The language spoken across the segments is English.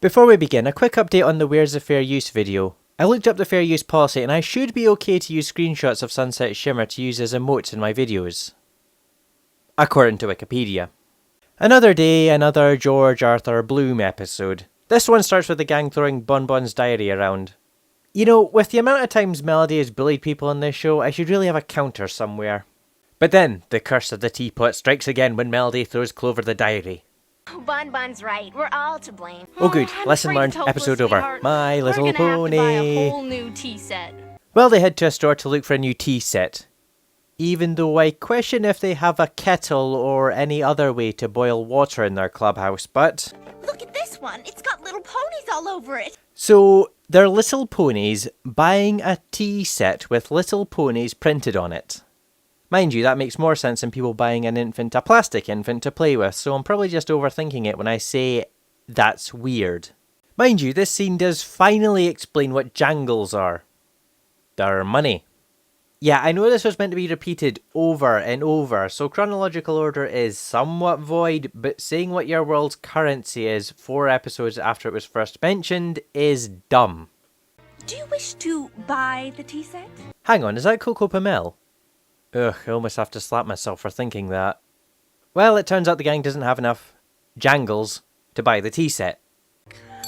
Before we begin, a quick update on the Where's the Fair Use video. I looked up the fair use policy and I should be okay to use screenshots of Sunset Shimmer to use as emotes in my videos. According to Wikipedia. Another day, another George Arthur Bloom episode. This one starts with the gang throwing Bonbon's diary around. You know, with the amount of times Melody has bullied people on this show, I should really have a counter somewhere. But then, the curse of the teapot strikes again when Melody throws Clover the diary. Bonbon's right. We're all to blame. Oh good, lesson learned, episode over. My Little Pony. We're gonna have to buy a whole new tea set. Well, they head to a store to look for a new tea set. Even though I question if they have a kettle or any other way to boil water in their clubhouse, but... Look at this one. It's got little ponies all over it. So, they're little ponies buying a tea set with little ponies printed on it. Mind you, that makes more sense than people buying a plastic infant to play with, so I'm probably just overthinking it when I say that's weird. Mind you, this scene does finally explain what jangles are. They're money. Yeah, I know this was meant to be repeated over and over, so chronological order is somewhat void, but saying what your world's currency is 4 episodes after it was first mentioned is dumb. Do you wish to buy the tea set? Hang on, is that Coco Pamel? Ugh, I almost have to slap myself for thinking that. Well, it turns out the gang doesn't have enough jangles to buy the tea set.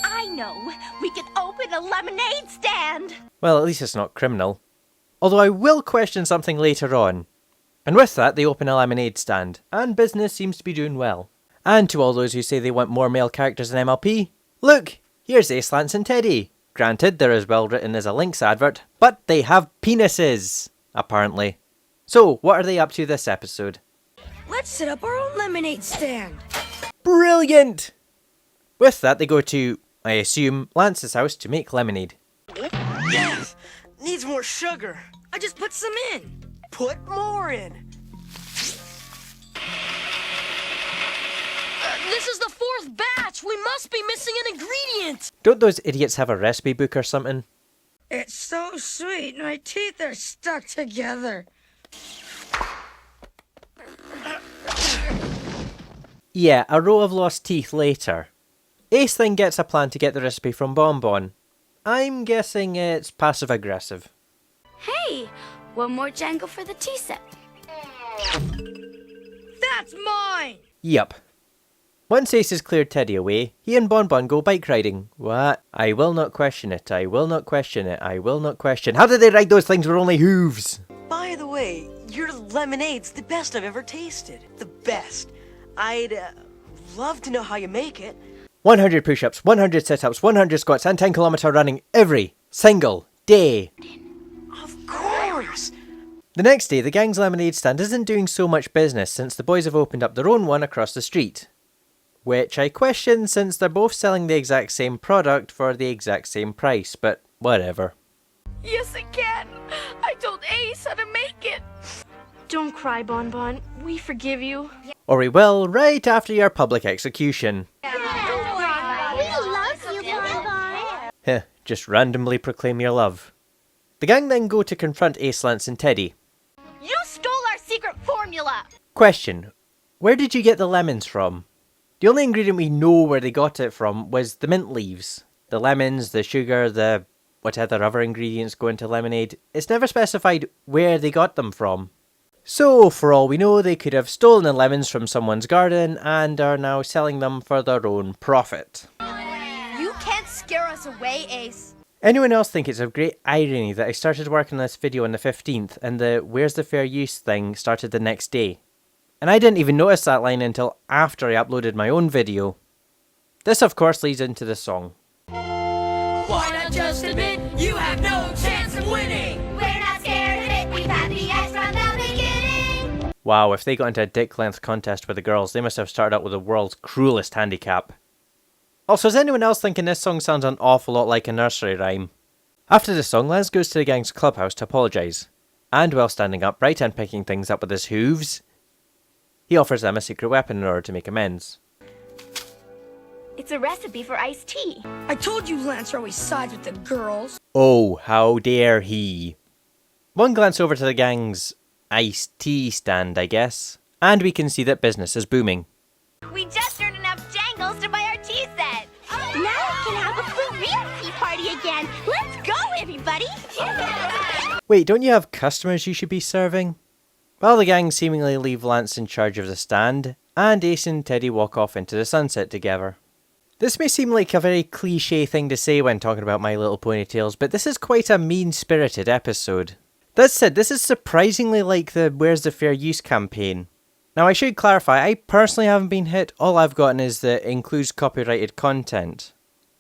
I know! We can open a lemonade stand! Well, at least it's not criminal. Although I will question something later on. And with that, they open a lemonade stand, and business seems to be doing well. And to all those who say they want more male characters in MLP, look! Here's Ace, Lance and Teddy. Granted, they're as well written as a Lynx advert, but they have penises, apparently. So, what are they up to this episode? Let's set up our own lemonade stand. Brilliant! With that, they go to, I assume, Lance's house to make lemonade. Yes! Needs more sugar. I just put some in. Put more in. This is the 4th batch. We must be missing an ingredient. Don't those idiots have a recipe book or something? It's so sweet. My teeth are stuck together. Yeah, a row of lost teeth later. Ace then gets a plan to get the recipe from Bonbon. I'm guessing it's passive-aggressive. Hey, one more jangle for the tea set. That's mine! Yup. Once Ace has cleared Teddy away, he and Bonbon go bike riding. What? I will not question it, I will not question it, I will not question. How did they ride those things with only hooves? By the way, your lemonade's the best I've ever tasted. The best. I'd love to know how you make it. 100 push-ups, 100 sit-ups, 100 squats, and 10km running every single day. Of course! The next day, the gang's lemonade stand isn't doing so much business since the boys have opened up their own one across the street. Which I question since they're both selling the exact same product for the exact same price, but whatever. Yes, again. I told Ace how to make it. Don't cry, Bonbon. We forgive you. Or we will right after your public execution. We love you, Bonbon! Heh, just randomly proclaim your love. The gang then go to confront Ace, Lance and Teddy. You stole our secret formula! Question, where did you get the lemons from? The only ingredient we know where they got it from was the mint leaves. The lemons, the sugar, the whatever other ingredients go into lemonade. It's never specified where they got them from. So, for all we know, they could have stolen the lemons from someone's garden and are now selling them for their own profit. You can't scare us away, Ace. Anyone else think it's a great irony that I started working on this video on the 15th and the Where's the Fair Use thing started the next day? And I didn't even notice that line until after I uploaded my own video. This of course leads into the song. Why not just admit you have no chance of winning? We're not scared of it. We've had the edge from the beginning. Wow, if they got into a dick length contest with the girls, they must have started out with the world's cruelest handicap. Also, is anyone else thinking this song sounds an awful lot like a nursery rhyme? After the song, Lance goes to the gang's clubhouse to apologise. And while standing upright and picking things up with his hooves, he offers them a secret weapon in order to make amends. It's a recipe for iced tea. I told you Lance always sides with the girls. Oh, how dare he. One glance over to the gang's iced tea stand, I guess, and we can see that business is booming. We just earned enough jangles to buy our tea set. Now we can have a for-real tea party again. Let's go, everybody. Wait, don't you have customers you should be serving? Well, the gang seemingly leave Lance in charge of the stand, and Ace and Teddy walk off into the sunset together. This may seem like a very cliche thing to say when talking about My Little Pony Tales, but this is quite a mean-spirited episode. That said, this is surprisingly like the Where's the Fair Use campaign. Now I should clarify, I personally haven't been hit, all I've gotten is the includes copyrighted content.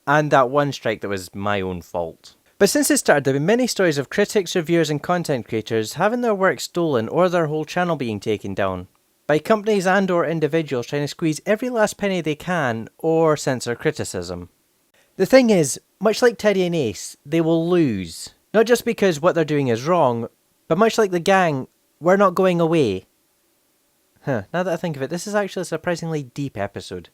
And that one strike that was my own fault. But since it started, there have been many stories of critics, reviewers and content creators having their work stolen or their whole channel being taken down by companies and or individuals trying to squeeze every last penny they can or censor criticism. The thing is, much like Teddy and Ace, they will lose. Not just because what they're doing is wrong, but much like the gang, we're not going away. Now that I think of it, this is actually a surprisingly deep episode.